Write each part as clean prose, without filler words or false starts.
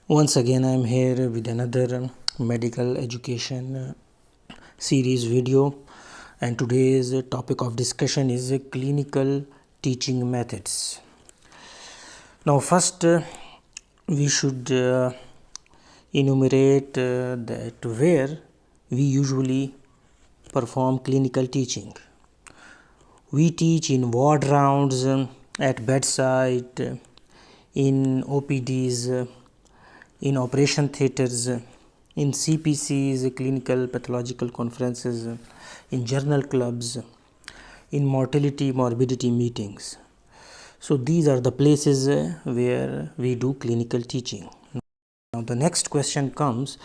Once again, I am here with another medical education series video, and today's topic of discussion is clinical teaching methods. Now, first, we should enumerate that where we usually perform clinical teaching. We teach in ward rounds, at bedside, in OPDs, in operation theaters, in CPCs, clinical pathological conferences, in journal clubs, in mortality morbidity meetings. So these are the places where we do clinical teaching. Now the next question comes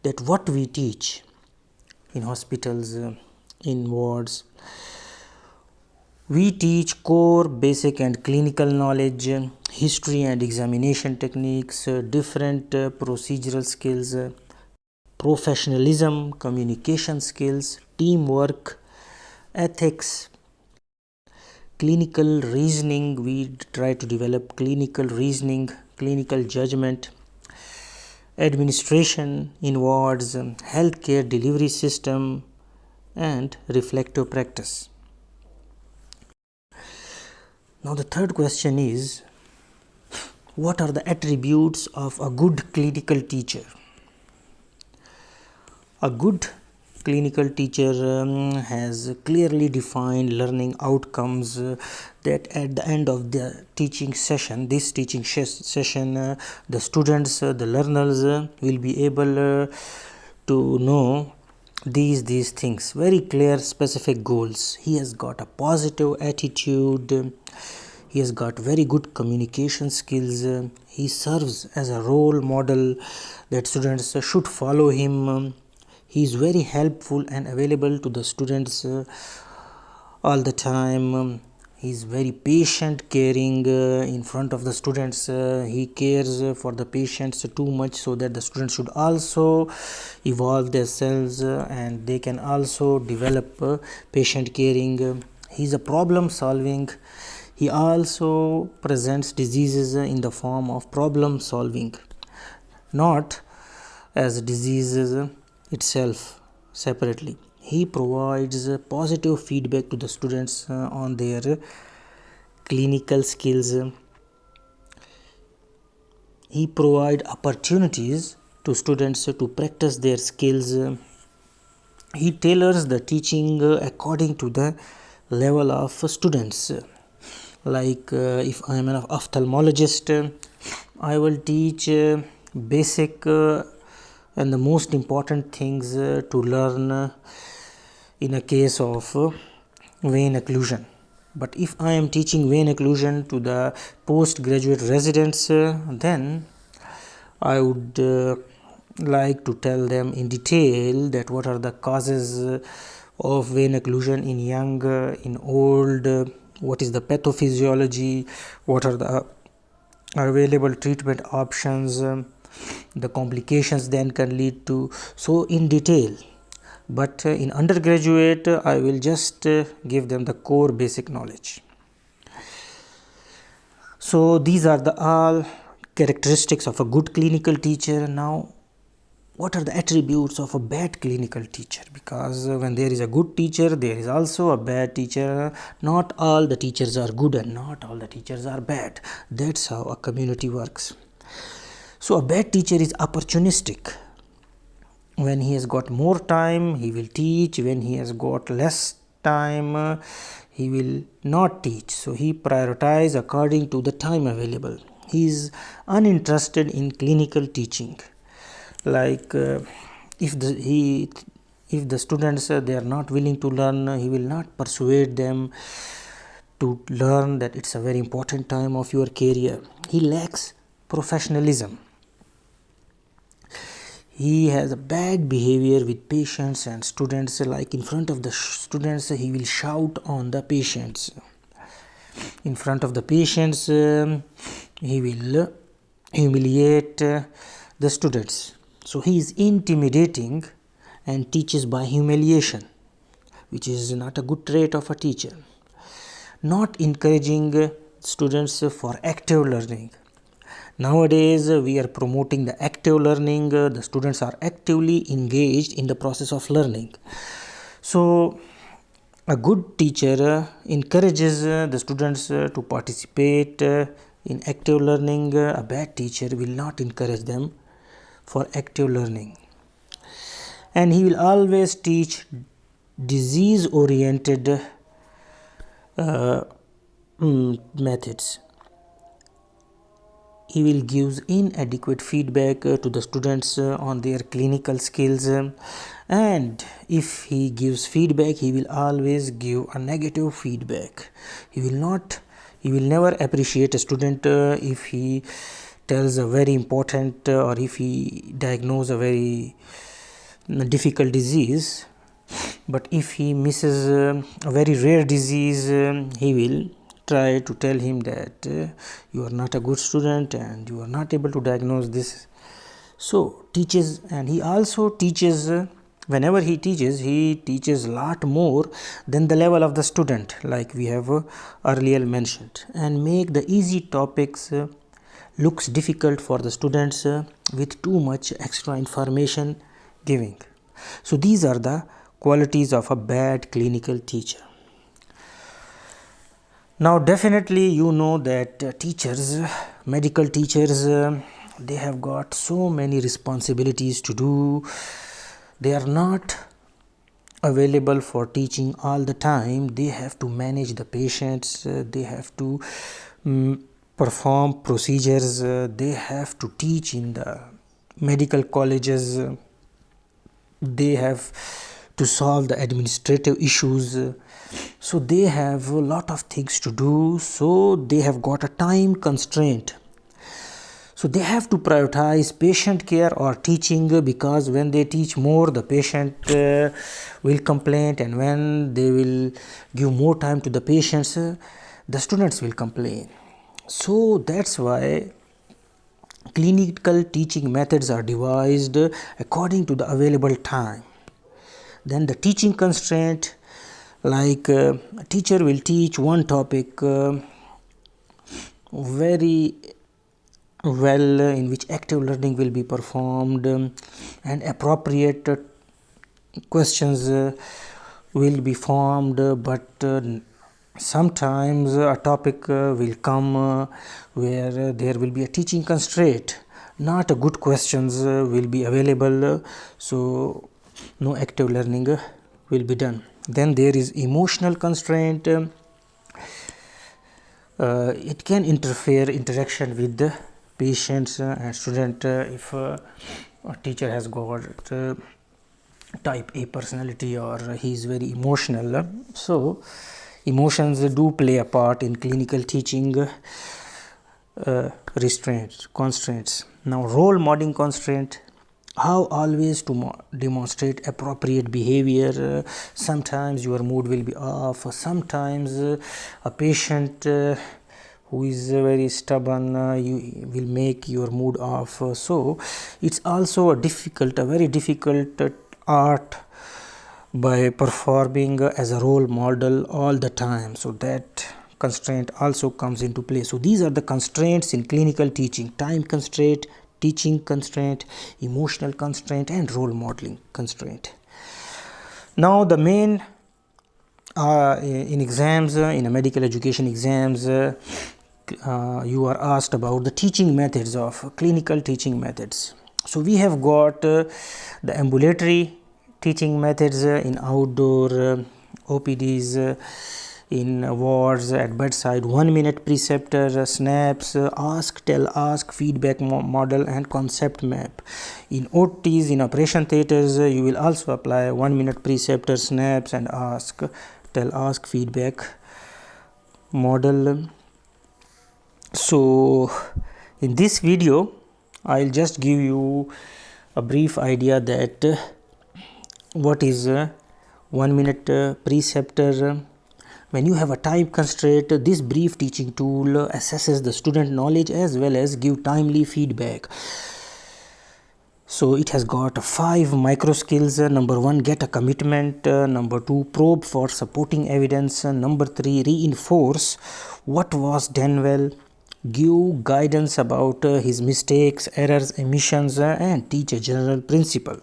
that what we teach in hospitals, in wards. We teach core, basic and clinical knowledge, history and examination techniques, different procedural skills, professionalism, communication skills, teamwork, ethics, clinical reasoning. We try to develop clinical reasoning, clinical judgment, administration in wards, healthcare delivery system, and reflective practice. Now the third question is, what are the attributes of a good clinical teacher? A good clinical teacher has clearly defined learning outcomes that at the end of the teaching session, the students, the learners will be able to know these things, very clear specific goals. He has got a positive attitude, he has got very good communication skills, he serves as a role model that students should follow him. He is very helpful and available to the students all the time. He is very patient, caring in front of the students. He cares for the patients too much, so that the students should also evolve themselves and they can also develop patient caring. He is a problem solving. He also presents diseases in the form of problem solving, not as diseases itself separately. He provides positive feedback to the students on their clinical skills. He provides opportunities to students to practice their skills. He tailors the teaching according to the level of students. Like if I am an ophthalmologist, I will teach basic and the most important things to learn in a case of vein occlusion. But if I am teaching vein occlusion to the postgraduate residents, then I would like to tell them in detail that what are the causes of vein occlusion in young, in old, what is the pathophysiology, what are the available treatment options, the complications then can lead to, so in detail. But in undergraduate, I will just give them the core basic knowledge. So these are the all characteristics of a good clinical teacher. Now, what are the attributes of a bad clinical teacher? Because when there is a good teacher, there is also a bad teacher. Not all the teachers are good and not all the teachers are bad. That's how a community works. So a bad teacher is opportunistic. When he has got more time, he will teach. When he has got less time, he will not teach. So he prioritizes according to the time available. He is uninterested in clinical teaching. Like if the students they are not willing to learn, he will not persuade them to learn, that it's a very important time of your career. He lacks professionalism. He has a bad behavior with patients and students. Like in front of the students, he will shout on the patients. In front of the patients, he will humiliate the students. So he is intimidating and teaches by humiliation, which is not a good trait of a teacher. Not encouraging students for active learning. Nowadays we are promoting the active learning. The students are actively engaged in the process of learning. So a good teacher encourages the students to participate in active learning. A bad teacher will not encourage them for active learning, and he will always teach disease oriented methods. He will give inadequate feedback to the students on their clinical skills, and if he gives feedback, he will always give a negative feedback. He will never appreciate a student if he tells a very important or if he diagnoses a very difficult disease. But if he misses a very rare disease, he will try to tell him that you are not a good student and you are not able to diagnose this. So teaches, and he also teaches, whenever he teaches a lot more than the level of the student, like we have earlier mentioned, and make the easy topics looks difficult for the students with too much extra information giving. So these are the qualities of a bad clinical teacher. Now definitely you know that teachers, medical teachers, they have got so many responsibilities to do. They are not available for teaching all the time. They have to manage the patients, they have to perform procedures, they have to teach in the medical colleges, they have to solve the administrative issues. So they have a lot of things to do, so they have got a time constraint. So they have to prioritize patient care or teaching, because when they teach more, the patient will complain, and when they will give more time to the patients, the students will complain. So that's why clinical teaching methods are devised according to the available time. Then the teaching constraint, like a teacher will teach one topic very well, in which active learning will be performed, and appropriate questions will be formed, but sometimes a topic will come where there will be a teaching constraint, not a good questions will be available, so no active learning will be done. Then there is emotional constraint. It can interaction with the patients and student if a teacher has got type A personality or he is very emotional. So emotions do play a part in clinical teaching constraints. Now role modeling constraint, how always to demonstrate appropriate behavior. Sometimes your mood will be off, sometimes a patient who is very stubborn, you will make your mood off. So it's also a very difficult art by performing as a role model all the time. So that constraint also comes into play. So these are the constraints in clinical teaching: time constraint, teaching constraint, emotional constraint, and role modeling constraint. Now the main in exams, in a medical education exams, you are asked about the teaching methods of clinical teaching methods. So we have got the ambulatory teaching methods in outdoor OPDs, in wards, at bedside, 1 minute preceptor, snaps, ask, tell, ask, feedback model, and concept map. In OTs, in operation theaters, you will also apply 1 minute preceptor, snaps, and ask, tell, ask, feedback model. So in this video I'll just give you a brief idea that what is 1 minute preceptor. When you have a time constraint, this brief teaching tool assesses the student knowledge as well as give timely feedback. So it has got 5 micro skills. Number 1, get a commitment. Number 2, probe for supporting evidence. Number 3, reinforce what was done well. give guidance about his mistakes, errors, omissions, and teach a general principle.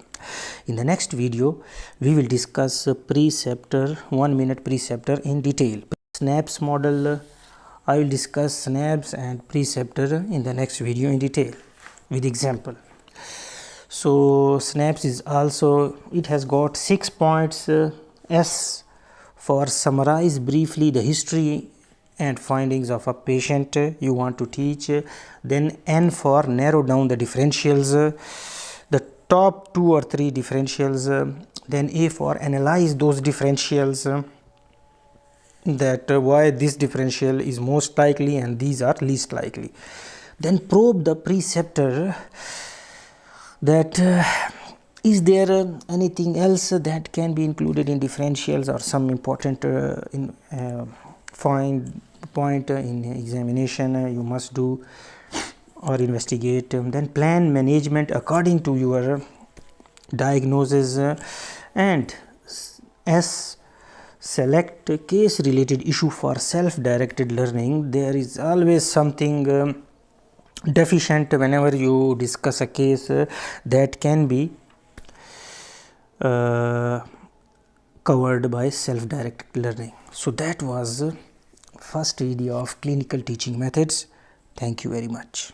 In the next video, we will discuss preceptor, 1 minute preceptor in detail. Snaps model, I will discuss snaps and preceptor in the next video in detail with example. So snaps is also, it has got 6 points. S for summarize briefly the history and findings of a patient you want to teach. Then N for narrow down the differentials, the top 2 or 3 differentials. Then A for analyze those differentials, that why this differential is most likely and these are least likely. Then probe the preceptor, that is there anything else that can be included in differentials or some important find point in examination you must do or investigate. Then plan management according to your diagnosis. And S, select case related issue for self-directed learning. There is always something deficient whenever you discuss a case that can be covered by self-directed learning. So that was first video of clinical teaching methods. Thank you very much.